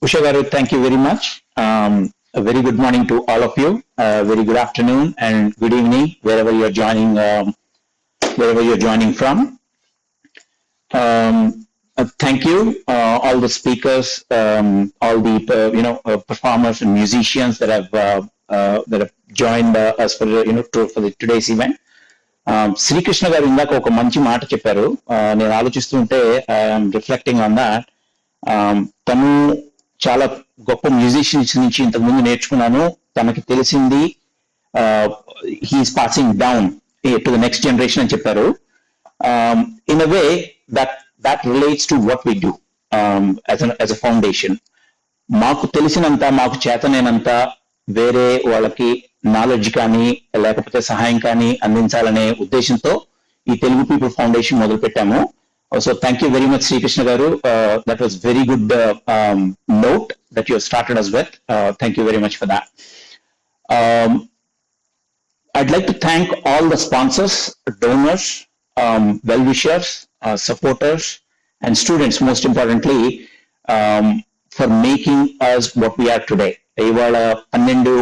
Usha garu, thank you very much. A very good morning to all of you. Very good afternoon and good evening, wherever you're joining from. Thank you, all the speakers, all the performers and musicians that have joined us for today's event. Srikrishna గారు ఇందాక ఒక మంచి మాట చెప్పారు. నేను ఆలోచిస్తుంటే reflecting on that. తను చాలా గొప్ప మ్యూజిషియన్స్ నుంచి ఇంతకుముందు నేర్చుకున్నాను, తనకి తెలిసింది he's passing down to the next generation అని చెప్పారు. In a way that relates to what we do as a foundation. మాకు తెలిసినంత, మాకు చేతనైనంత వేరే వాళ్ళకి నాలెడ్జ్ కానీ లేకపోతే సహాయం కానీ అందించాలనే ఉద్దేశంతో ఈ తెలుగు పీపుల్ ఫౌండేషన్ మొదలు పెట్టాము. So thank you very much Srikrishna గారు. That was very good note that you started us with. Thank you very much for that. I'd like to thank all the sponsors, donors, well-wishers, supporters, and students, most importantly, for making us what we are today. ఇవాళ 12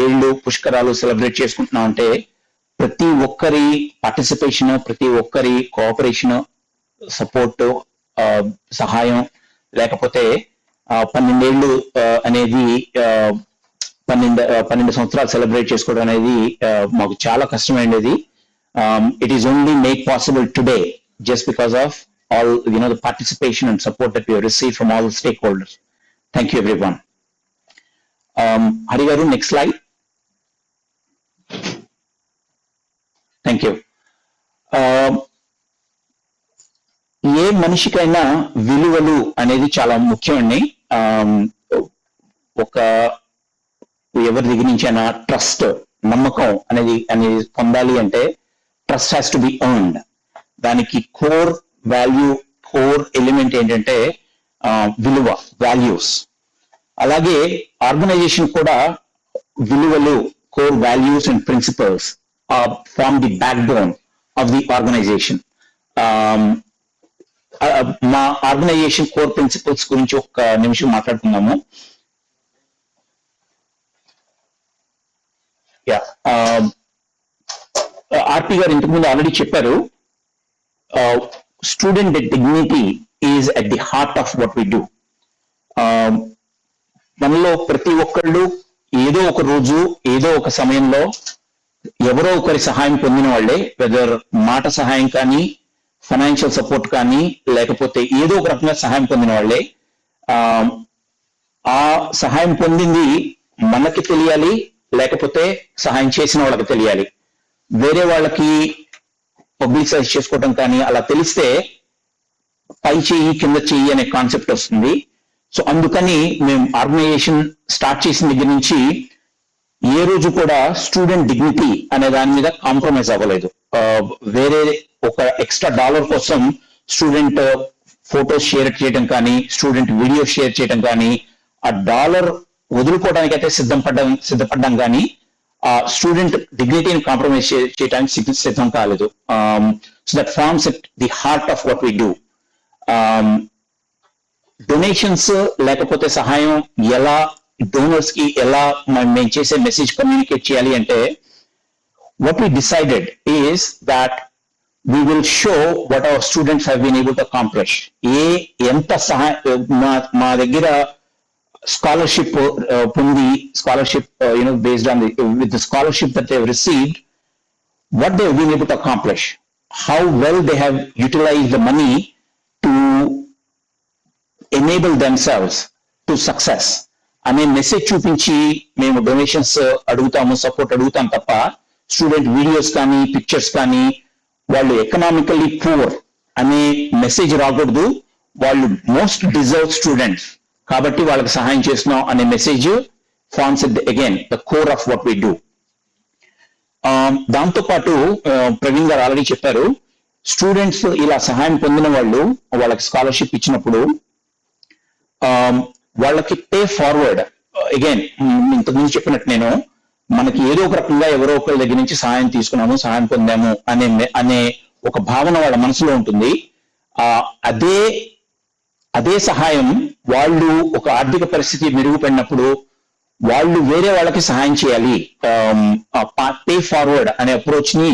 ఏళ్ళు పుష్కరాలు celebrate చేసుకుంటున్నాం అంటే ప్రతి ఒక్కరి participation, ప్రతి ఒక్కరి cooperation, support, సహాయం లేకపోతే 12 ఏళ్ళు అనేది 12 సంవత్సరాలు సెలబ్రేట్ చేసుకోవడం అనేది మాకు చాలా కష్టమైనది. It is only made possible today just because of all the participation and support that we have received from all the stakeholders. Thank you everyone. Hari garu, next slide. Thank you. ఏ మనిషికైనా విలువలు అనేది చాలా ముఖ్యమండి. ఒక ఎవరి దగ్గర నుంచి అయినా trust, నమ్మకం అనేది పొందాలి అంటే trust has to be earned. దానికి కోర్ వాల్యూ, కోర్ ఎలిమెంట్ ఏంటంటే విలువ, వాల్యూస్. అలాగే ఆర్గనైజేషన్ కూడా విలువలు, core values and principles form the backbone of the organization. మా ఆర్గనైజేషన్ కోర్ ప్రిన్సిపల్స్ గురించి ఒక నిమిషం మాట్లాడుకుందాము. ఆర్పి గారు ఇంతకుముందు ఆల్రెడీ చెప్పారు, student dignity is at the heart of what we do. మనలో ప్రతి ఒక్కళ్ళు ఏదో ఒక రోజు, ఏదో ఒక సమయంలో ఎవరో ఒకరి సహాయం పొందిన వాళ్ళే. వెదర్ మాట సహాయం కానీ, ఫైనాన్షియల్ సపోర్ట్ కానీ, లేకపోతే ఏదో ఒక రకంగా సహాయం పొందిన వాళ్ళే. ఆ సహాయం పొందింది మనకి తెలియాలి, లేకపోతే సహాయం చేసిన వాళ్ళకి తెలియాలి. వేరే వాళ్ళకి పబ్లిసైజ్ చేసుకోవటం కానీ అలా తెలిస్తే పై చెయ్యి కింద చెయ్యి అనే కాన్సెప్ట్ వస్తుంది. సో అందుకని మేము ఆర్గనైజేషన్ స్టార్ట్ చేసిన దగ్గర నుంచి ఏ రోజు కూడా స్టూడెంట్ డిగ్నిటీ అనే దాని మీద కాంప్రమైజ్ అవ్వలేదు. వేరే ఒక ఎక్స్ట్రా $1 కోసం స్టూడెంట్ ఫోటోస్ షేర్ చేయడం కానీ, స్టూడెంట్ వీడియో షేర్ చేయడం కానీ, ఆ $1 వదులుకోవడానికి అయితే సిద్ధపడ్డాం కానీ ఆ స్టూడెంట్ డిగ్నిటీని కాంప్రమైజ్ చేయడానికి సిద్ధం కాలేదు. So that forms it the heart of what we do. Donations లేకపోతే సహాయం ఎలా డోనర్స్ కి ఎలా మేము చేసే మెసేజ్ కమ్యూనికేట్ చేయాలి అంటే, what we decided is that we will show what our students have been able to accomplish. ఎంత సహాయం మా దగ్గర scholarship పొంది, scholarship based on with the scholarship that they have received, what they have been able to accomplish, how well they have utilized the money to enable themselves to success అనే message చూపించి మేము donations అడుగుతాము, support అడుగుతాం తప్ప student videos కానీ, pictures కానీ వాళ్ళు economically poor అనే మెసేజ్ రాకూడదు. వాళ్ళు మోస్ట్ డిజర్వ్ స్టూడెంట్స్ కాబట్టి వాళ్ళకి సహాయం చేస్తున్నాం అనే message forms again the core of what we do. దాంతోపాటు ప్రవీణ్ గారు ఆల్రెడీ చెప్పారు, స్టూడెంట్స్ ఇలా సహాయం పొందిన వాళ్ళు వాళ్ళకి స్కాలర్షిప్ ఇచ్చినప్పుడు వాళ్ళకి పే ఫార్వర్డ్ అగైన్ ఇంతకుముందు చెప్పినట్టు నేను మనకి ఏదో ఒక రకంగా ఎవరో ఒకరి దగ్గర నుంచి సహాయం తీసుకున్నాము, సహాయం పొందాము అనే ఒక భావన వాళ్ళ మనసులో ఉంటుంది. అదే సహాయం వాళ్ళు ఒక ఆర్థిక పరిస్థితి మెరుగుపడినప్పుడు వాళ్ళు వేరే వాళ్ళకి సహాయం చేయాలి, పే ఫార్వర్డ్ అనే అప్రోచ్ ని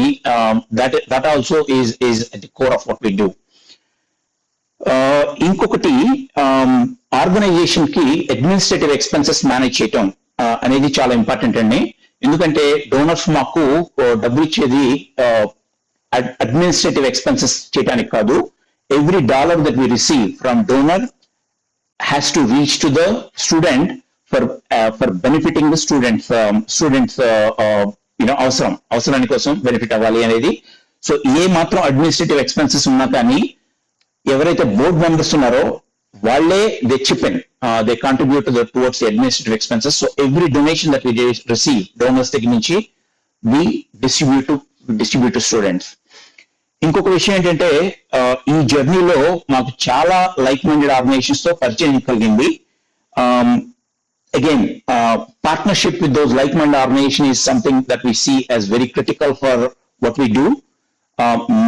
that also is the core of what we do. ఇంకొకటి ఆర్గనైజేషన్ కి అడ్మినిస్ట్రేటివ్ ఎక్స్పెన్సెస్ మేనేజ్ చేయటం అనేది చాలా ఇంపార్టెంట్ అండి. ఎందుకంటే డోనర్స్ మాకు డబ్బులు ఇచ్చేది అడ్మినిస్ట్రేటివ్ ఎక్స్పెన్సెస్ చేయడానికి కాదు. Every dollar that we receive from donor has to reach to the student for benefiting the students అవసరాని కోసం బెనిఫిట్ అవ్వాలి అనేది. సో ఏ మాత్రం అడ్మినిస్ట్రేటివ్ ఎక్స్పెన్సెస్ ఉన్నా కానీ ఎవరైతే బోర్డ్ మెంబర్స్ ఉన్నారో వాళ్ళే they chip in, they contribute towards the administrative expenses. So every donation that we receive donors దగ్గర నుంచి వి డిస్ట్రిబ్యూట్ టు స్టూడెంట్స్. ఇంకొక విషయం ఏంటంటే ఈ జర్నీలో మాకు చాలా లైక్ మైండెడ్ ఆర్గనైజేషన్స్ తో పరిచయం కలిగింది. Again, partnership with those like-minded organizations is something that we see as very critical for what we do.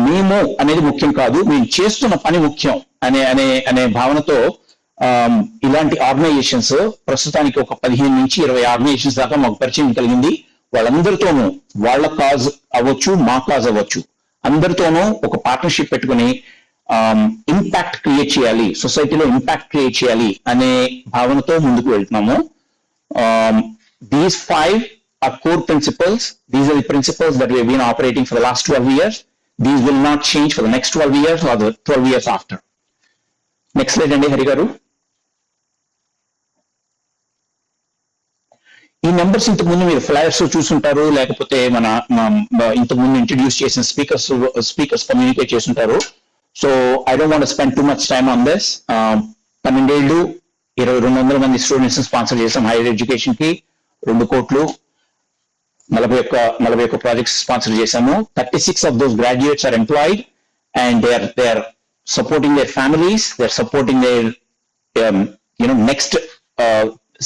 మేము అనేది ముఖ్యం కాదు, మేము చేస్తున్న పని ముఖ్యం అనే అనే అనే భావనతో ఇలాంటి ఆర్గనైజేషన్స్ ప్రస్తుతానికి ఒక 15 నుంచి 20 ఆర్గనైజేషన్స్ దాకా మాకు పరిచయం కలిగింది. వాళ్ళందరితోనూ వాళ్ళ కాజ్ అవ్వచ్చు, మా కాజ్ అవ్వచ్చు, అందరితోనూ ఒక పార్ట్నర్షిప్ పెట్టుకుని ఇంపాక్ట్ క్రియేట్ చేయాలి, సొసైటీలో ఇంపాక్ట్ క్రియేట్ చేయాలి అనే భావనతో ముందుకు వెళ్తున్నాము. These 5 are core principles. These are the principles that we have been operating for the last 12 years. These will not change for the next 12 years or the 12 years after. Next slide అండి హరి గారు. ఈ numbers ఇంతకు ముందు మీరు flyers చూసుంటారు, లేకపోతే మన ఇంతకు ముందు ఇంట్రడ్యూస్ చేసిన స్పీకర్స్ కమ్యూనికేట్ చేస్తుంటారు. So I don't want to spend too much time on this. 12 ఏళ్ళు 200 మంది స్టూడెంట్స్ స్పాన్సర్ చేసాం. హైయర్ ఎడ్యుకేషన్ కి 2 కోట్లు 41 ప్రాజెక్ట్స్ స్పాన్సర్ చేసాము. 36 of those graduates are employed and they are supporting their families, they are supporting their next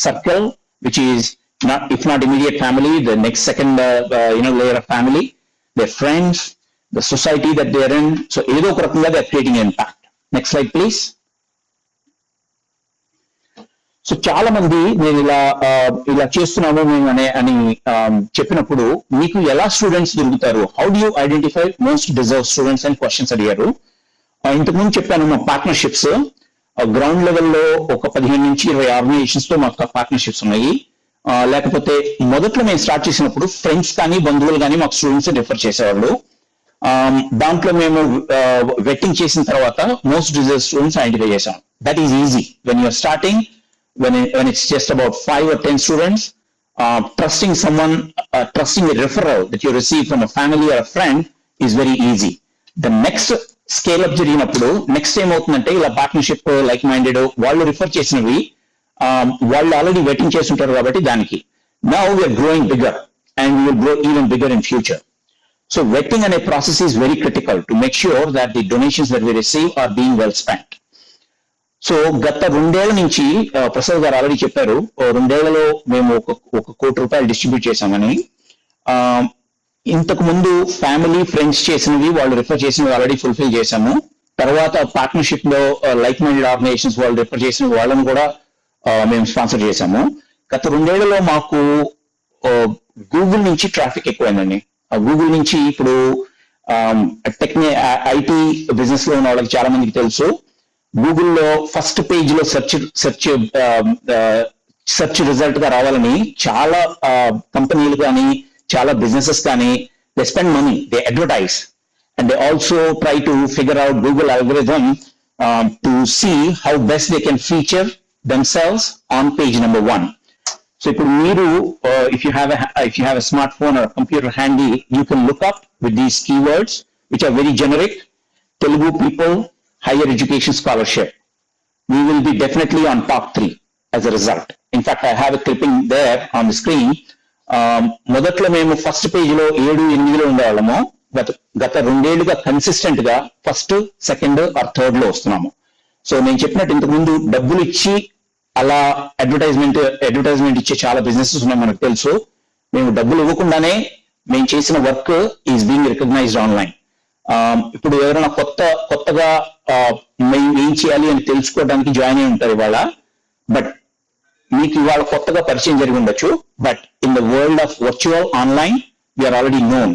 circle, which is not, if not immediate family, the next second layer of family, their friends, the society that they are in. So ఏదో ఒక రకంగా they are creating an impact. Next slide please. So చాలా మంది నేను ఇలా చేస్తున్నాము మేము అని చెప్పినప్పుడు మీకు ఎలా స్టూడెంట్స్ దొరుకుతారు, how do you identify most deserve students అని క్వశ్చన్స్ అడిగారు. ఇంతకుముందు చెప్పాను మా పార్ట్నర్షిప్స్ గ్రౌండ్ లెవెల్లో ఒక 15 నుంచి 20 ఆర్గనైజేషన్స్ తో మాకు పార్ట్నర్షిప్స్ ఉన్నాయి. లేకపోతే మొదట్లో మేము స్టార్ట్ చేసినప్పుడు ఫ్రెండ్స్ కానీ బంధువులు కానీ మాకు స్టూడెంట్స్ రిఫర్ చేసేవాళ్ళు. దాంట్లో మేము వెట్టింగ్ చేసిన తర్వాత మోస్ట్ డిజర్వ్ స్టూడెంట్స్ ఐడెంటిఫై చేసాం. That is easy when you're starting. When it's just about 5 or 10 students, trusting a referral that you receive from a family or a friend is very easy. The next scale up జరిగినప్పుడు next ఏం అవుతుందంటే ఇలా partnership like minded వాళ్ళు refer చేసినవి వాళ్ళు already waiting చేస్తుంటారు కాబట్టి దానికి now we are growing bigger and we will grow even bigger in future. So vetting అనే process is very critical to make sure that the donations that we receive are being well spent. So గత 2 ఏళ్ల నుంచి ప్రసాద్ గారు already చెప్పారు, 2 ఏళ్లలో మేము 1 కోటి రూపాయలు డిస్ట్రిబ్యూట్ చేశామని. ఇంతకు ముందు ఫ్యామిలీ ఫ్రెండ్స్ చేసినవి వాళ్ళు రిఫర్ చేసినవి ఆల్రెడీ ఫుల్ఫిల్ చేశాము. తర్వాత పార్ట్నర్షిప్ లో లైక్ మైండెడ్ ఆర్గనైజేషన్స్ వాళ్ళు రిఫర్ చేసిన వాళ్ళని కూడా మేము స్పాన్సర్ చేశాము. గత 2 ఏళ్లలో మాకు గూగుల్ నుంచి ట్రాఫిక్ ఎక్కువైందండి. గూగుల్ నుంచి ఇప్పుడు ఐటీ బిజినెస్ లో ఉన్న వాళ్ళకి చాలా మందికి తెలుసు, గూగుల్లో ఫస్ట్ పేజ్ లో సెర్చ్ రిజల్ట్ గా రావాలని చాలా కంపెనీలు కానీ చాలా బిజినెసెస్ కానీ they spend money, they advertise and they also try to figure out Google algorithm to see how best they can feature themselves on page number 1. So ఇప్పుడు మీరు if you have a smartphone or a computer handy, you can look up with these keywords which are very generic. Telugu people higher education scholarship. We will be definitely on top 3 as a result. In fact, I have a clipping there on the screen. మొదట్లో మేము first page లో 7-8లో ఉండేవాళ్ళము. గత 2 ఏళ్లుగా consistent గా first, second or third లో వస్తున్నాము. So నేను చెప్పినట్టు ఇంతకు ముందు డబ్బులు ఇచ్చి అలా అడ్వర్టైజ్మెంట్ ఇచ్చే చాలా బిజినెసెస్ ఉన్నాయి మనకు తెలుసు. మేము డబ్బులు ఇవ్వకుండానే మేము చేసిన work is being recognized online. ఇప్పుడు ఎవరైనా కొత్తగా మేము ఏం చేయాలి అని తెలుసుకోవడానికి జాయిన్ అయి ఉంటారు ఇవాళ. బట్ మీకు ఇవాళ కొత్తగా పరిచయం జరిగి ఉండొచ్చు. But in the world of virtual online we're already known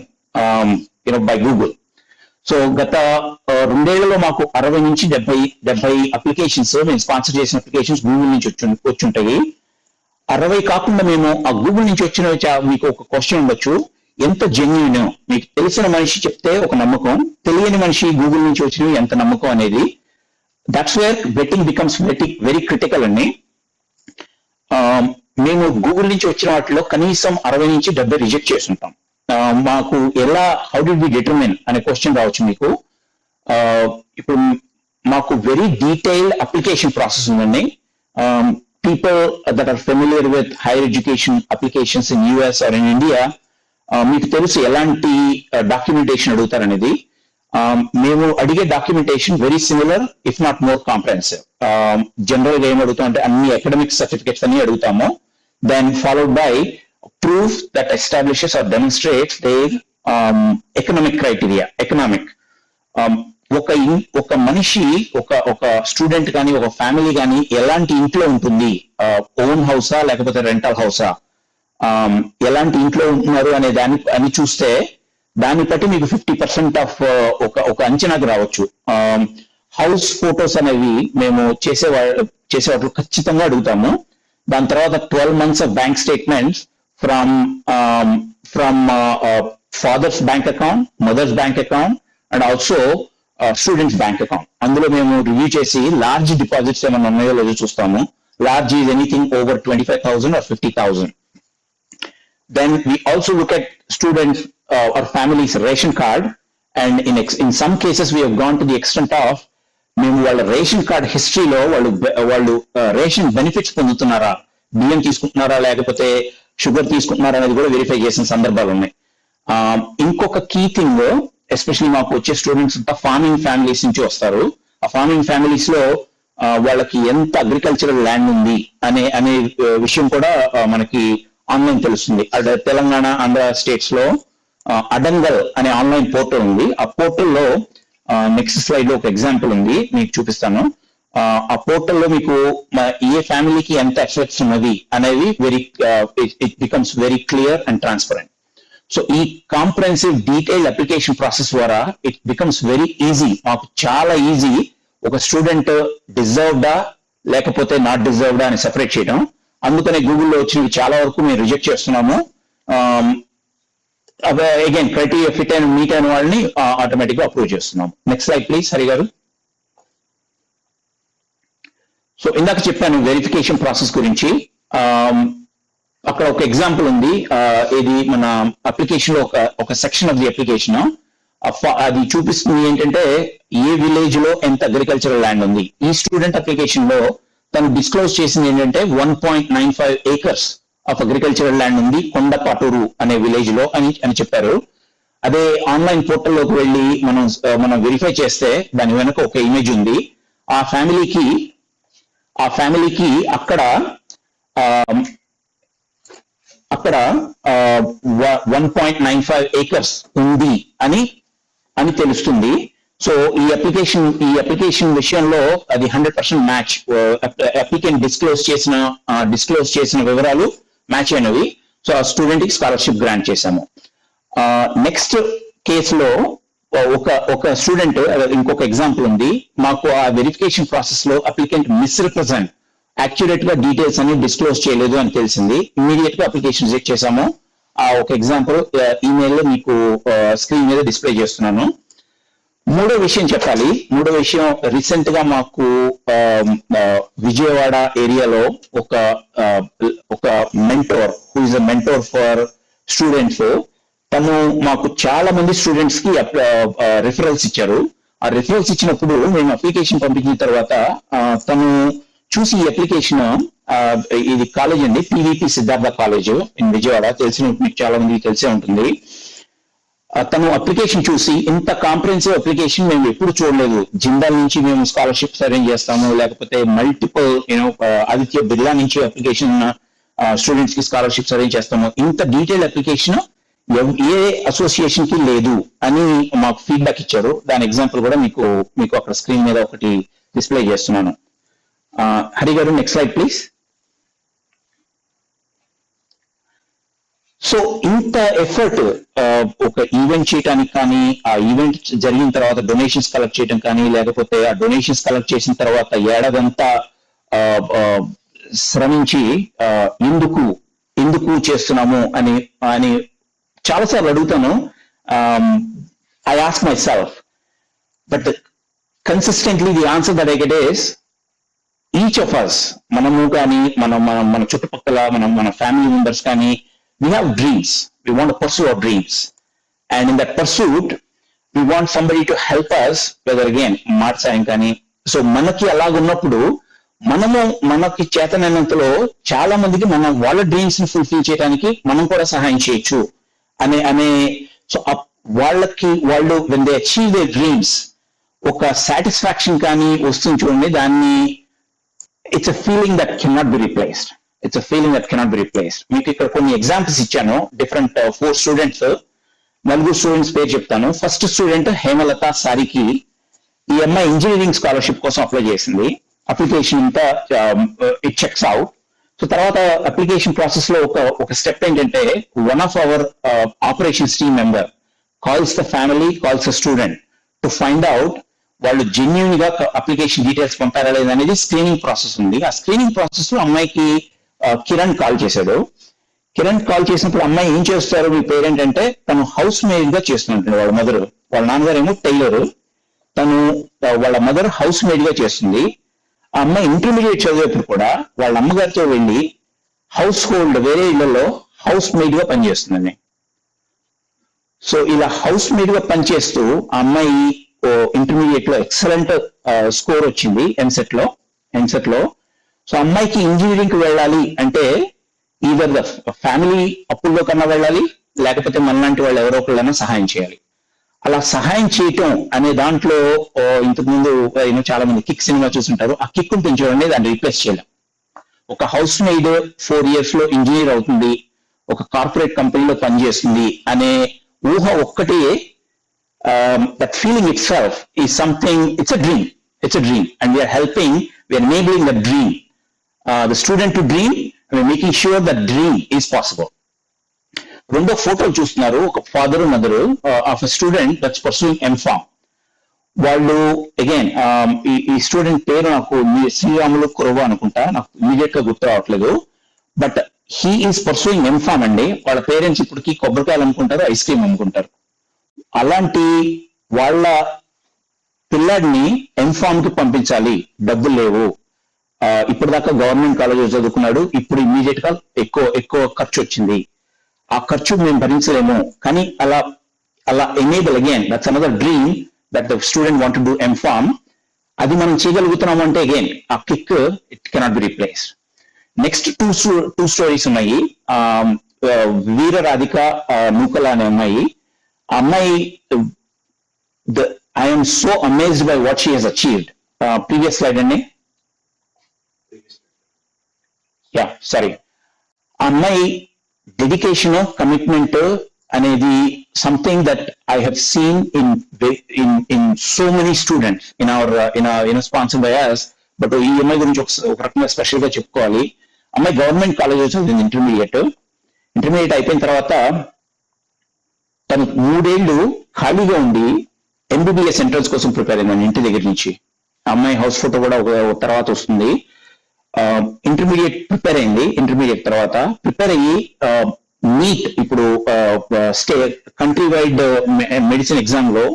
by Google. So గత 2 ఏళ్లలో మాకు 60 నుంచి 70 అప్లికేషన్స్, మేము స్పాన్సర్ చేసిన అప్లికేషన్స్ గూగుల్ నుంచి వచ్చుంటాయి. 60 కాకుండా మేము ఆ గూగుల్ నుంచి వచ్చిన మీకు ఒక క్వశ్చన్ ఉండొచ్చు, ఎంత జెన్యూన్, మీకు తెలిసిన మనిషి చెప్తే ఒక నమ్మకం, తెలియని మనిషి గూగుల్ నుంచి వచ్చినవి ఎంత నమ్మకం అనేది. That's where betting becomes very critical అండి. మేము గూగుల్ నుంచి వచ్చిన వాటిలో కనీసం 60 నుంచి 70 రిజెక్ట్ చేస్తుంటాం. మాకు హౌ డిడ్ వి డిటర్మిన్ అనే క్వశ్చన్ రావచ్చు మీకు. ఇప్పుడు మాకు వెరీ డీటెయిల్డ్ అప్లికేషన్ ప్రాసెస్ ఉందండి. People that are familiar with higher education applications in US or in India, మీకు తెలుసు ఎలాంటి డాక్యుమెంటేషన్ అడుగుతారనేది. మేము అడిగే documentation very similar if not more comprehensive. General గా ఏం అడుగుతాం అంటే అన్ని అకాడమిక్ సర్టిఫికేట్స్ అన్ని అడుగుతాము. Then followed by proof that establishes or demonstrates their economic criteria. ఒక మనిషి ఒక స్టూడెంట్ కానీ ఒక ఫ్యామిలీ కానీ ఎలాంటి ఇంట్లో ఉంటుంది, ఓన్ హౌసా లేకపోతే రెంటల్ హౌసా, ఎలాంటి ఇంట్లో ఉంటున్నారు అనే అని చూస్తే దాన్ని బట్టి మీకు 50% ఆఫ్ ఒక అంచనాకు రావచ్చు. హౌస్ ఫోటోస్ అనేవి మేము చేసేవాళ్ళు ఖచ్చితంగా అడుగుతాము. దాని తర్వాత 12 months of bank statements from father's bank account, mother's bank account, and also student's bank account. అందులో మేము రివ్యూ చేసి లార్జ్ డిపాజిట్స్ ఏమైనా ఉన్నాయో లేదో చూస్తాము. Large is anything over 25,000 or 50,000. Then we also look at students or families' ration card, and in some cases we have gone to the extent of మేము వాళ్ళ ration card హిస్టరీలో వాళ్ళు ration benefits పొందుతున్నారా, బియ్యం తీసుకుంటున్నారా లేకపోతే షుగర్ తీసుకుంటున్నారా అనేది కూడా వెరిఫై చేసిన సందర్భాలు ఉన్నాయి. ఇంకొక కీ థింగ్, ఎస్పెషల్లీ మాకు వచ్చే స్టూడెంట్స్ అంతా ఫార్మింగ్ ఫ్యామిలీస్ నుంచి వస్తారు. ఆ ఫార్మింగ్ ఫ్యామిలీస్ లో వాళ్ళకి ఎంత అగ్రికల్చరల్ ల్యాండ్ ఉంది అనే విషయం కూడా మనకి ఆన్లైన్ తెలుస్తుంది. తెలంగాణ, ఆంధ్ర స్టేట్స్ లో అడంగల్ అనే ఆన్లైన్ పోర్టల్ ఉంది. ఆ పోర్టల్లో నెక్స్ట్ స్లైడ్ లో ఒక ఎగ్జాంపుల్ ఉంది, మీకు చూపిస్తాను. ఆ పోర్టల్లో మీకు ఏ ఫ్యామిలీకి ఎంత ఎఫెక్ట్స్ ఉన్నది అనేది it becomes very clear and transparent. So ఈ కాంప్రహెన్సివ్ డీటెయిల్డ్ అప్లికేషన్ ప్రాసెస్ ద్వారా ఇట్ బికమ్స్ వెరీ ఈజీ, మాకు చాలా ఈజీ ఒక స్టూడెంట్ డిజర్వ్డా లేకపోతే నాట్ డిజర్వ్డా అని సెపరేట్ చేయడం. అందుకనే గూగుల్లో వచ్చినవి చాలా వరకు మేము రిజెక్ట్ చేస్తున్నాము. Again criteria fit and meet అయిన వాళ్ళని ఆటోమేటిక్ గా అప్రూవ్ చేస్తున్నాము. నెక్స్ట్ స్లైడ్ ప్లీజ్ హరి గారు. సో ఇందాక చెప్పాను వెరిఫికేషన్ ప్రాసెస్ గురించి. అక్కడ ఒక ఎగ్జాంపుల్ ఉంది. ఇది మన అప్లికేషన్ లో ఒక సెక్షన్ ఆఫ్ ది అప్లికేషన్ అది చూపిస్తుంది ఏంటంటే ఏ విలేజ్ లో ఎంత అగ్రికల్చరల్ ల్యాండ్ ఉంది. ఈ స్టూడెంట్ అప్లికేషన్ లో తను డిస్క్లోజ్ చేసింది ఏంటంటే 1.95 acres ఆఫ్ అగ్రికల్చరల్ ల్యాండ్ ఉంది కొండపాటూరు అనే విలేజ్ లో అని చెప్పారు. అదే ఆన్లైన్ పోర్టల్లోకి వెళ్ళి మనం వెరిఫై చేస్తే దాని వెనక ఒక ఇమేజ్ ఉంది. ఆ ఫ్యామిలీకి అక్కడ 1.95 acres ఉంది అని తెలుస్తుంది. సో ఈ అప్లికేషన్ విషయంలో అది 100% మ్యాచ్. అప్లికెంట్ డిస్క్లోజ్ చేసిన వివరాలు మ్యాచ్ అయినవి. సో ఆ స్టూడెంట్ కి స్కాలర్షిప్ గ్రాంట్ చేశాము. నెక్స్ట్ కేసులో ఒక స్టూడెంట్, ఇంకొక ఎగ్జాంపుల్ ఉంది. మాకు ఆ వెరిఫికేషన్ ప్రాసెస్ లో అప్లికెంట్ మిస్రిప్రజెంట్, యాక్యురేట్ గా డీటెయిల్స్ అని డిస్క్లోజ్ చేయలేదు అని తెలిసింది. ఇమీడియట్ గా అప్లికేషన్ రిజెక్ట్ చేశాము. ఆ ఒక ఎగ్జాంపుల్ ఈమెయిల్ లో మీకు స్క్రీన్ మీద డిస్ప్లే చేస్తున్నాను. మూడో విషయం చెప్పాలి. మూడో విషయం, రీసెంట్ గా మాకు విజయవాడ ఏరియాలో ఒక mentor who is a mentor for students, తను మాకు చాలా మంది స్టూడెంట్స్ కి రిఫరల్స్ ఇచ్చారు. ఆ రిఫరల్స్ ఇచ్చినప్పుడు మేము అప్లికేషన్ పంపించిన తర్వాత తను చూసి ఈ అప్లికేషన్, ఇది కాలేజ్ అండి, PVP Siddhartha college in Vijayawada, తెలిసిన మీకు చాలా మందికి తెలిసే ఉంటుంది. తను అప్లికేషన్ చూసి ఇంత కాంప్రహెన్సివ్ అప్లికేషన్ మేము ఎప్పుడు చూడలేదు. జిందాల్ నుంచి మేము స్కాలర్షిప్స్ అరేంజ్ చేస్తాము, లేకపోతే మల్టిపుల్ ఆదిత్య బిర్లా నుంచి అప్లికేషన్ స్టూడెంట్స్ కి స్కాలర్షిప్స్ అరేంజ్ చేస్తాము. ఇంత డీటెయిల్ అప్లికేషన్ ఏ అసోసియేషన్ కి లేదు అని మాకు ఫీడ్బ్యాక్ ఇచ్చారు. దాని ఎగ్జాంపుల్ కూడా మీకు అక్కడ స్క్రీన్ మీద ఒకటి డిస్ప్లే చేస్తున్నాను. హరి గారు, నెక్స్ట్ స్లైడ్ ప్లీజ్. సో ఇంత ఎఫర్ట్ ఒక ఈవెంట్ చేయడానికి కానీ, ఆ ఈవెంట్ జరిగిన తర్వాత డొనేషన్స్ కలెక్ట్ చేయడం కానీ, లేకపోతే ఆ డొనేషన్స్ కలెక్ట్ చేసిన తర్వాత ఏడాదంతా శ్రమించి ఎందుకు చేస్తున్నాము అని చాలాసార్లు అడుగుతాను. I ask myself, but consistently the answer that I get is each of us, మనము కానీ మన చుట్టుపక్కల మన ఫ్యామిలీ మెంబర్స్ కానీ, we have dreams. We want to pursue our dreams. And in that pursuit, we want somebody to help us, whether again, Marsayan Kani. So, manaki alagunnappudu, మనకి చేతనైనంతలో చాలా మందికి వాళ్ళ డ్రీమ్స్ ని ఫుల్ఫిల్ చేయడానికి మనం కూడా సహాయం చేయొచ్చు అనే సో వాళ్ళు when they achieve their dreams, ఒక సాటిస్ఫాక్షన్ కానీ వస్తుంది చూడండి, దాన్ని it's a feeling that cannot be replaced. It's a feeling that cannot be replaced. మీకు ఇక్కడ కొన్ని ఎగ్జాంపుల్స్ ఇచ్చాను, డిఫరెంట్ 4 స్టూడెంట్స్, 4 స్టూడెంట్స్ పేరు చెప్తాను. First student Hemalatha Sariki. ఈ అమ్మాయి ఇంజనీరింగ్ స్కాలర్షిప్ కోసం అప్లై చేసింది. అప్లికేషన్ అంతా ఇట్ చెక్స్ అవుట్. సో తర్వాత అప్లికేషన్ ప్రాసెస్ లో ఒక స్టెప్ ఏంటంటే, one of our operations team member calls the family, calls the student to find out వాళ్ళు జెన్యూన్ గా అప్లికేషన్ డీటెయిల్స్ పంపారా లేదనేది స్క్రీనింగ్ ప్రాసెస్ ఉంది. ఆ స్క్రీనింగ్ ప్రాసెస్ లో అమ్మాయికి కిరణ్ కాల్ చేశాడు. కిరణ్ కాల్ చేసినప్పుడు అమ్మాయి ఏం చేస్తారు మీ పేరెంట్ అంటే, తను హౌస్ మేడ్ గా చేస్తున్నట్టు. వాళ్ళ నాన్నగారు ఏమో టైలర్, తను వాళ్ళ మదర్ హౌస్ మేడ్ గా చేస్తుంది. ఆ అమ్మాయి ఇంటర్మీడియట్ చదివేప్పుడు కూడా వాళ్ళ అమ్మగారితో వెళ్ళి హౌస్ హోల్డ్ వేరే ఇళ్లలో హౌస్ మేడ్ గా పనిచేస్తుందండి. సో ఇలా హౌస్ మేడ్ గా పనిచేస్తూ ఆ అమ్మాయి ఇంటర్మీడియట్ లో ఎక్సలెంట్ స్కోర్ వచ్చింది ఎంసెట్ లో. సో అమ్మాయికి ఇంజనీరింగ్ కి వెళ్ళాలి అంటే ఈదర్ ద ఫ్యామిలీ అప్పుల్లో కన్నా వెళ్ళాలి, లేకపోతే మనలాంటి వాళ్ళు ఎవరో ఒకళ్ళైనా సహాయం చేయాలి. అలా సహాయం చేయటం అనే దాంట్లో ఇంతకుముందు చాలా మంది కిక్ సినిమా చూస్తుంటారు. ఆ కిక్ ఉంటుంది చూడండి, దాన్ని రీప్లేస్ చేయలేం. ఒక హౌస్ మేడ్ 4 years లో ఇంజనీర్ అవుతుంది, ఒక కార్పొరేట్ కంపెనీలో పనిచేస్తుంది అనే ఊహ ఒక్కటే, that feeling it self is something, it's a dream and we are enabling the dream, the student to dream, and we're making sure that dream is possible. రెండో ఫోటోలు చూస్తున్నారు, ఒక father mother of a student that's pursuing MPharm. వాళ్ళు again ఈ student పేరు నాకు శ్రీరాములు కురవ అనుకుంటా, నాకు ఇమీడియట్ గా గుర్తు రావట్లేదు, but he is pursuing MPharm అండి. వాళ్ళ పేరెంట్స్ ఇప్పటికి కొబ్బరికాయలు అమ్ముకుంటారు, ఐస్ క్రీమ్ అమ్ముకుంటారు. అలాంటి వాళ్ళ పిల్లాడిని ఎంఫామ్ కి పంపించాలి, డబ్బులు లేవు, ఇప్పుడు దాకా గవర్నమెంట్ కాలేజ్ చదువుకున్నాడు, ఇప్పుడు ఇమీడియట్ గా ఎక్కువ ఖర్చు వచ్చింది, ఆ ఖర్చు మేము భరించలేము, కానీ అలా enable again, that's another dream that the student want to do MPharm. అది మనం చేయగలుగుతున్నాము అంటే అగైన్ ఆ kick it cannot be replaced. Next two stories ఉన్నాయి. వీర రాధిక నూకల అనే అమ్మాయి. ఆ అమ్మాయి I am so amazed by what she has achieved. Previous slide అండి. Yeah, sorry. అమ్మాయి డెడికేషన్, కమిట్మెంట్ అనేది something that I have seen in so many students in our sponsor by us. But ఈ అమ్మాయి గురించి ఒక రకంగా స్పెషల్ గా చెప్పుకోవాలి. అమ్మాయి గవర్నమెంట్ కాలేజ్ చదివింది ఇంటర్మీడియట్ అయిపోయిన తర్వాత తను 3 ఏళ్ళు ఖాళీగా ఉండి ఎంబీబీఎస్ ఎంట్రన్స్ కోసం ప్రిపేర్ అయిందండి ఇంటి దగ్గర నుంచి. అమ్మాయి హౌస్ ఫోటో కూడా తర్వాత వస్తుంది. ఇంటర్మీడియట్ ప్రిపేర్ అయింది. ఇంటర్మీడియట్ తర్వాత ప్రిపేర్ అయ్యి నీట్, ఇప్పుడు కంట్రీ వైడ్ మెడిసిన్ ఎగ్జామ్ లో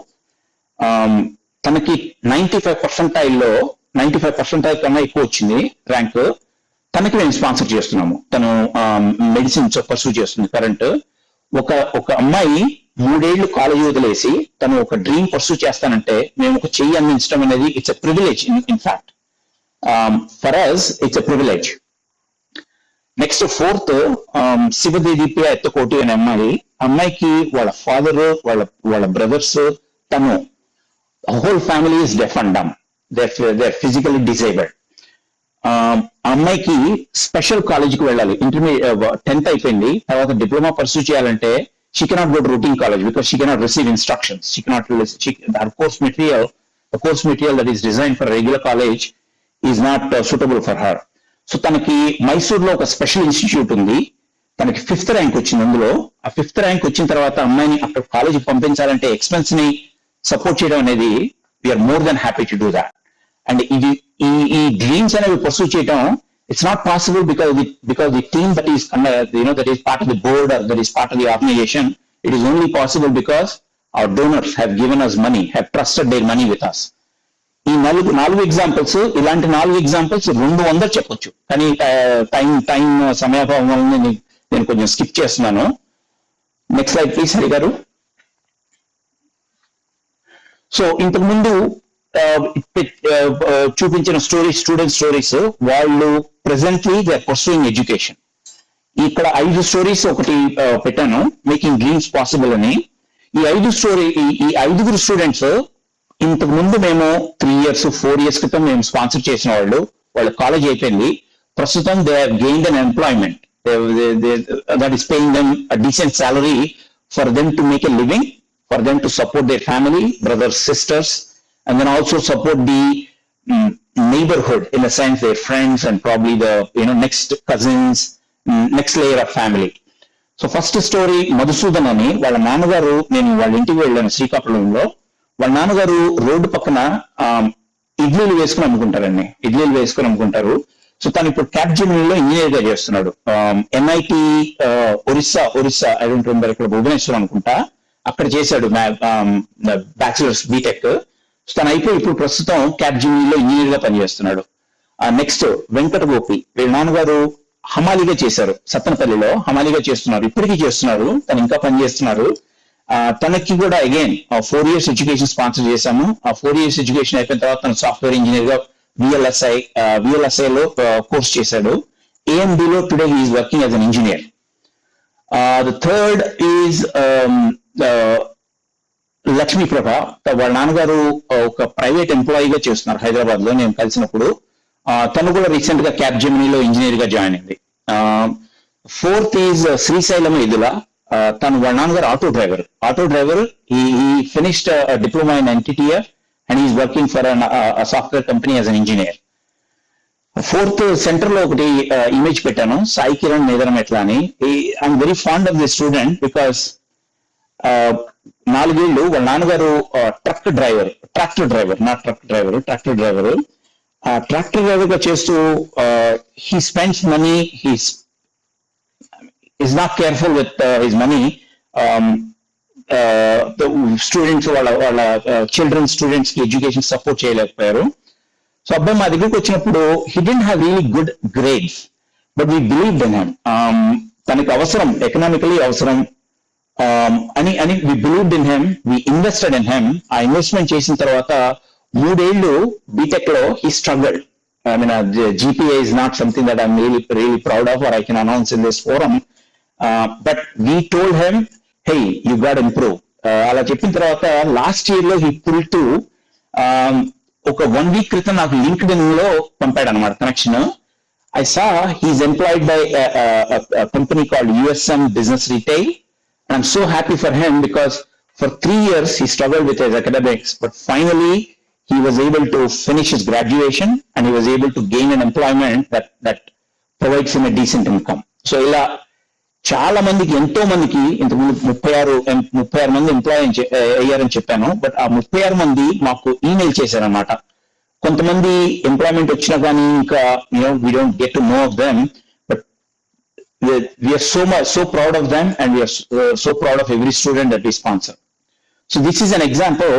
తనకి 95% కన్నా ఎక్కువ వచ్చింది ర్యాంక్. తనకి మేము స్పాన్సర్ చేస్తున్నాము. తను మెడిసిన్ పర్సూ చేస్తుంది కరెంట్. ఒక అమ్మాయి 3 ఏళ్ళు కాలేజీ వదిలేసి తను ఒక డ్రీమ్ పర్సూ చేస్తానంటే మేము ఒక చెయ్యి అందించడం అనేది it's a privilege. In fact for us it's a privilege. Next fourth శివదేదీప్య ఎత్తకోటి అనే అమ్మాయికి వాళ్ళ ఫాదర్, వాళ్ళ బ్రదర్స్, తను whole family is deaf and dumb, they physically disabled. అమ్మాయికి స్పెషల్ కాలేజీకి వెళ్ళాలి. 10th అయిపోయింది, తర్వాత డిప్లొమా పర్సూ చేయాలంటే she cannot go to routine college because she cannot receive instructions. She cannot her the course material that is designed for a regular college is not suitable for her. So తనకి మైసూర్లో ఒక special institute ఉంది. తనకి 5th rank వచ్చింది. అందులో ఆ 5th rank వచ్చిన తర్వాత అమ్మాయిని అక్కడ కాలేజీకి పంపించాలంటే ఎక్స్పెన్స్ ని సపోర్ట్ చేయడం అనేది we are more than happy to do that. And ఇది ఈ డ్రీమ్స్ అనేవి పర్సూ చేయడం it's not possible because the team that is that is part of the board or that is part of the organization, it is only possible because our donors have given us money, have trusted their money with us. ఈ నాలుగు examples, ఇలాంటి 4 examples 200 చెప్పొచ్చు, కానీ time సమయాభావం వల్ల నేను కొంచెం skip చేస్తున్నాను. Next slide please Hari గారు. సో ఇంతకు ముందు చూపించిన స్టూడెంట్ స్టోరీస్, వాళ్ళు presently they are pursuing education. ఇక్కడ 5 స్టోరీస్ ఒకటి పెట్టాను, మేకింగ్ డ్రీమ్స్ పాసిబుల్ అని. ఈ 5 స్టూడెంట్స్ ఇంతకు ముందు మేము 3 years 4 years క్రితం మేము స్పాన్సర్ చేసిన వాళ్ళ కాలేజ్ అయిపోయింది. ప్రస్తుతం they have gained an employment that is paying them a decent salary for them to make a living, for them to support their family, brothers, sisters, and then also support the neighborhood, in a sense their friends and probably the next cousins, next layer of family. So first story, Madhusudan అని వాళ్ళ నాన్నగారు, నేను వాళ్ళ ఇంటికి వెళ్ళాను శ్రీకాకుళంలో. వాళ్ళ నాన్నగారు రోడ్డు పక్కన ఇడ్లీలు వేసుకుని అమ్ముకుంటారు. సో తను ఇప్పుడు క్యాప్జెమినీలో ఇంజనీర్ గా చేస్తున్నాడు. MIT Orissa I don't remember, ఇక్కడ భువనేశ్వర్ అనుకుంటా, అక్కడ చేశాడు బ్యాచిలర్స్ బీటెక్. తను అయిపోయి ఇప్పుడు ప్రస్తుతం క్యాప్జెమినీలో ఇంజనీర్ గా పనిచేస్తున్నాడు. నెక్స్ట్ వెంకట గోపి, వీళ్ళ నాన్నగారు హమాలీగా చేశారు, సత్తనపల్లిలో హమాలీగా చేస్తున్నారు, ఇప్పటికీ చేస్తున్నారు, తను ఇంకా పనిచేస్తున్నారు. తనకి కూడా అగైన్ 4 years ఎడ్యుకేషన్ స్పాన్సర్ చేశాము. ఆ 4 years ఎడ్యుకేషన్ అయిపోయిన తర్వాత తను సాఫ్ట్వేర్ ఇంజనీర్ గా VLSI లో కోర్స్ చేశాడు. AMD లో today he is working as an engineer. The third is Lakshmi Prabha. వాళ్ళ నాన్నగారు ఒక ప్రైవేట్ ఎంప్లాయీగా చేస్తున్నారు హైదరాబాద్ లో, నేను కలిసినప్పుడు. తను కూడా రీసెంట్ గా క్యాప్జెమినీలో ఇంజనీర్ గా జాయిన్ అయింది. ఫోర్త్ ఈజ్ శ్రీశైలం ఇదుల. తను వాళ్ళ నాన్నగారు auto driver. He finished diploma in NTTF and he is working for a software company as an engineer. Fourth centre లో ఒకటి ఇమేజ్ పెట్టాను, సాయి కిరణ్ నేదరం ఎట్లా అని. I'm very fond of the student because 4 ఏళ్ళు వాళ్ళ నాన్నగారు ట్రాక్టర్ డ్రైవర్ గా చేస్తూ he spends money, is not careful with his money. Students వాళ్ళ స్టూడెంట్స్ కి ఎడ్యుకేషన్ సపోర్ట్ చేయలేకపోయారు. సో అబ్బాయి మా దగ్గరికి వచ్చినప్పుడు he didn't have really good grades, but we believed in him. తనకి అవసరం, ఎకనామికలీ అవసరం అని వి believed in him, we invested in him. ఆ ఇన్వెస్ట్మెంట్ చేసిన తర్వాత 3 ఏళ్ళు బీటెక్ లో he struggled. I mean, GPA is not something that I'm really proud of or I can announce in this forum. But we told him, hey, you got to improve. అలా చెప్పిన తర్వాత last year లో he pull to ఒక 1 week క్రితం నాకు LinkedIn లో పంపాడు అనమాట connection. I saw he's employed by a company called USM Business Retail, and I'm so happy for him because for 3 years he struggled with his academics, but finally he was able to finish his graduation and he was able to gain an employment that provides him a decent income. So ఇలా చాలా మందికి, ఎంతో మందికి, ఇంతకుముందు 36 మంది employee అయ్యారని చెప్పాను, but ఆ 36 మంది మాకు ఈమెయిల్ చేశారనమాట. కొంతమంది ఎంప్లాయ్మెంట్ వచ్చినా కానీ ఇంకా we don't get to know of them, but we are so proud of them and we are so proud of every student that we sponsor. So this is an example.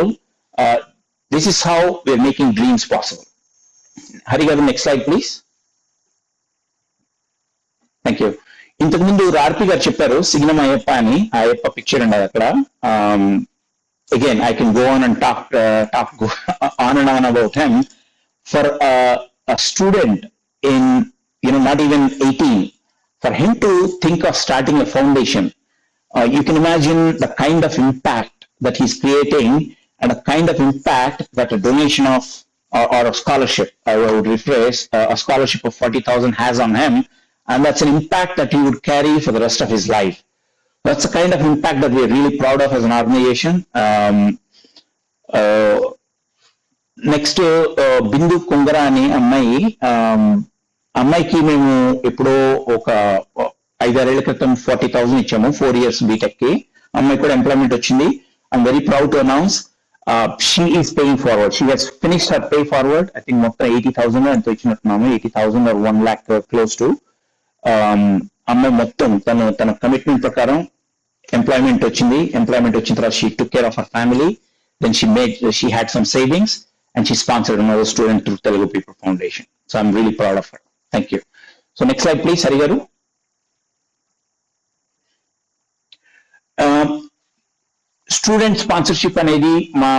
This is how we are making dreams possible. Hari garu, next slide please. Thank you. ఇంతకు ముందు రార్పి గారు చెప్పారు సిగ్నం అయ్యప్ప అని, Ayyappa picture అండి అక్కడ. Again, I can go on and talk on and on about him. For a student in not even 18, for him to think of starting a foundation, you can imagine the kind of impact that he's creating and the kind of impact that a donation of or a scholarship, I would rephrase, a scholarship of 40,000 has on him, and that's an impact that he would carry for the rest of his life. That's the kind of impact that we're really proud of as an organization. Next Bindu Kungara అని అమ్మాయి, అమ్మాయికి మేము ఎప్పుడో ఒక 5-6 ఏళ్ల క్రితం 40,000 ఇచ్చాము, 4 years BTech కి. అమ్మాయి కూడా ఎంప్లాయ్మెంట్ వచ్చింది. I'm very proud to announce she is paying forward. She has finished her pay forward. I think మొత్తం 80,000 ఎంతో ఇచ్చినట్టున్నాము, 80,000 or 1 lakh క్లోజ్ టు. అమ్మాయి మొత్తం తన కమిట్మెంట్ ప్రకారం ఎంప్లాయ్మెంట్ వచ్చింది. ఎంప్లాయ్మెంట్ వచ్చిన తర్వాత she took care of her family. Then she had some savings and she sponsored another student through TeluguPeople Foundation. So I'm really proud of her. Thank you. So next slide, please, Hari Garu. Student sponsorship అనేది మా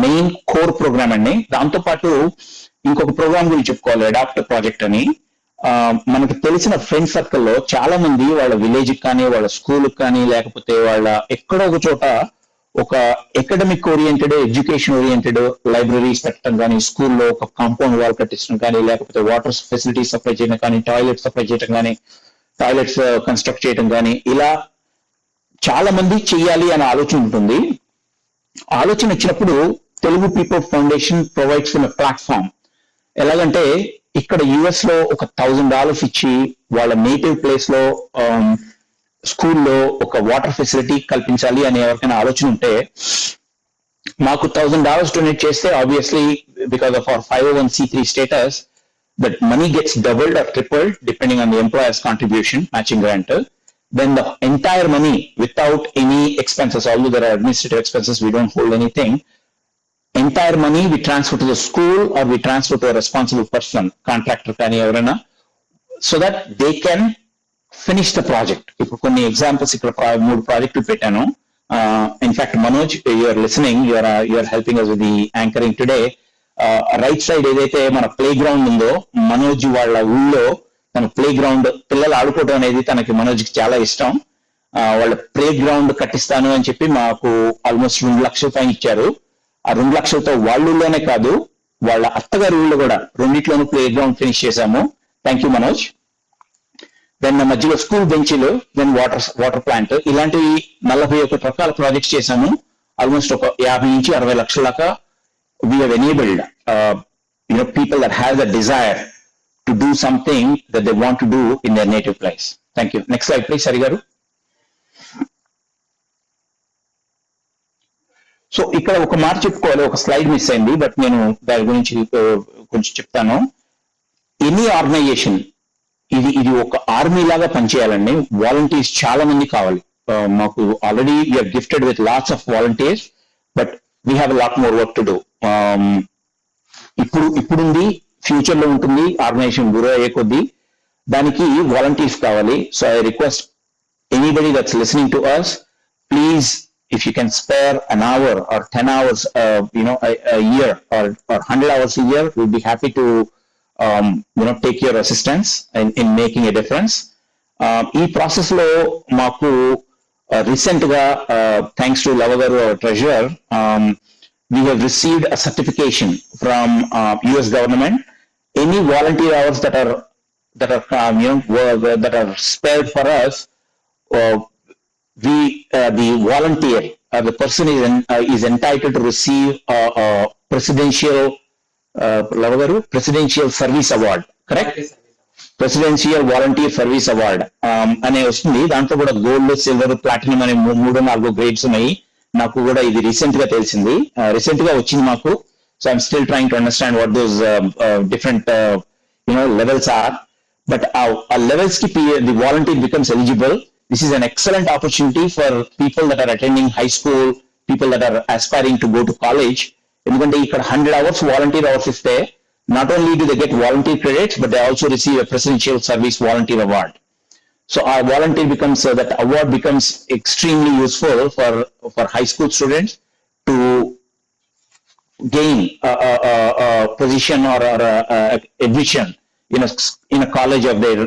main core programme అండి. దాంతో పాటు ఇంకొక programme గురించి చెప్పుకోవాలి, adapt project అని. మనకు తెలిసిన ఫ్రెండ్ సర్కిల్లో చాలా మంది వాళ్ళ విలేజ్ కానీ, వాళ్ళ స్కూల్ కానీ, లేకపోతే వాళ్ళ ఎక్కడో ఒక చోట ఒక academic oriented, education oriented libraries పెట్టడం కానీ, స్కూల్లో ఒక కాంపౌండ్ వాల్ కట్టించడం కానీ, లేకపోతే వాటర్ ఫెసిలిటీస్ సప్లై చేయడం కానీ, టాయిలెట్స్ సప్లై చేయడం కానీ, టాయిలెట్స్ కన్స్ట్రక్ట్ చేయడం కానీ, ఇలా చాలా మంది చెయ్యాలి అనే ఆలోచన ఉంటుంది. ఆలోచన వచ్చినప్పుడు Telugu people foundation provides a platform. ఎలాగంటే ఇక్కడ యుఎస్ లో ఒక $1,000 ఇచ్చి వాళ్ళ నేటివ్ ప్లేస్ లో స్కూల్లో ఒక వాటర్ ఫెసిలిటీ కల్పించాలి అనే ఎవరికైనా ఆలోచన ఉంటే, మాకు $1,000 డొనేట్ చేస్తే, obviously because of our 501(c)(3) status, that money gets doubled or tripled depending on the employer's contribution matching grant. Then the entire money without any expenses, although there are administrative expenses, we don't hold anything. Entire money we transfer to the school or we transfer to a responsible person, contractor కానీ ఎవరైనా, so that they can finish the project. ఇప్పుడు కొన్ని examples ఇక్కడ 3 ప్రాజెక్టులు పెట్టాను. In fact Manoj, you're listening, you're helping us with the anchoring today. Right side ఏదైతే మన play ground ఉందో, మనోజ్ వాళ్ళ ఊళ్ళో తన ప్లే గ్రౌండ్, పిల్లలు ఆడుకోవడం అనేది తనకి మనోజ్కి చాలా ఇష్టం. వాళ్ళ ప్లే గ్రౌండ్ కట్టిస్తాను అని చెప్పి మాకు ఆల్మోస్ట్ 2 లక్షల పైన ఇచ్చారు. ఆ 2 లక్షలతో వాళ్ళ ఊళ్ళోనే కాదు, వాళ్ళ అత్తగారి ఊళ్ళో కూడా రెండిట్లోనూ ప్లే గ్రౌండ్ ఫినిష్ చేశాము. Thank you Manoj. దెన్ మధ్యలో స్కూల్ బెంచీలు, దెన్ వాటర్ ప్లాంట్, ఇలాంటివి 41 రకాల ప్రాజెక్ట్స్ చేశాము. ఆల్మోస్ట్ ఒక 50 నుంచి 60 లక్షల దాకా we have enabled people that have the desire to do something that they want to do in their native place. Thank you. Next slide, please, Hari Garu. So ఇక్కడ ఒక మాట చెప్పుకోవాలి, ఒక స్లైడ్ మిస్ అయింది, బట్ నేను దాని గురించి కొంచెం చెప్తాను. ఎనీ ఆర్గనైజేషన్ ఇది ఒక ఆర్మీ లాగా పనిచేయాలండి. వాలంటీర్స్ చాలా మంది కావాలి. మాకు already we're gifted with lots of volunteers, but we have lot more work to do. ఇప్పుడుంది, ఫ్యూచర్ లో ఉంటుంది. ఆర్గనైజేషన్ గ్రో అయ్యే కొద్దీ దానికి వాలంటీర్స్ కావాలి. So I request anybody that's listening to us, please, if you can spare an hour or 10 hours a year or 100 hours a year, we'll be happy to take your assistance in making a difference. Ee process lo maaku recent ga, thanks to Lavagaru, our treasurer, we have received a certification from US government. Any volunteer hours that are spared for us, the volunteer, the person is entitled to receive a presidential service award, correct? Presidential volunteer service award అనే వస్తుంది. దాంట్లో కూడా gold, silver, platinum అనే 3-4 grades ఉన్నాయి. నాకు కూడా ఇది recent గా తెలిసింది, రీసెంట్ గా వచ్చింది మాకు. So I'm still trying to understand what those different levels are. But levels ki the volunteer becomes eligible. This is an excellent opportunity for people that are attending high school, people that are aspiring to go to college. ఎందుకంటే ఇక్కడ 100 hours volunteer hours ఇస్తే, not only do they get volunteer credits, but they also receive a presidential service volunteer award. So our volunteer becomes, that award becomes extremely useful for high school students to gain a position or admission in a college of their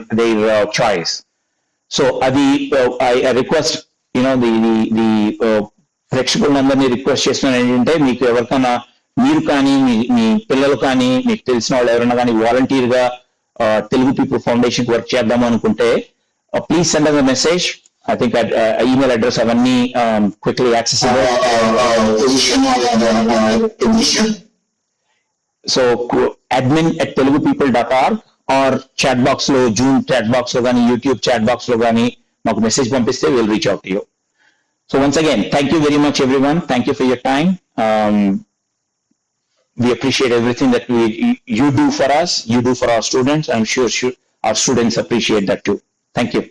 choice. So I request the ప్రేక్షకులందరినీ request చేస్తున్నాను ఏంటంటే, మీకు ఎవరికైనా, మీరు కానీ మీ పిల్లలు కానీ, మీకు తెలిసిన వాళ్ళు ఎవరైనా కానీ వాలంటీర్ గా తెలుగు పీపుల్ ఫౌండేషన్ వర్క్ చేద్దాము అనుకుంటే, please send us a message I think at email address అవన్నీ quickly accessible. So admin@telugupeople.org or chat box లో జూమ్ chat box లో కానీ యూట్యూబ్ chat box లో కానీ మాకు మెసేజ్ పంపిస్తే we'll reach out to you. So once again, thank you very much everyone. Thank you for your time. We appreciate everything that you do for us, you do for our students. I'm sure our students appreciate that too. Thank you.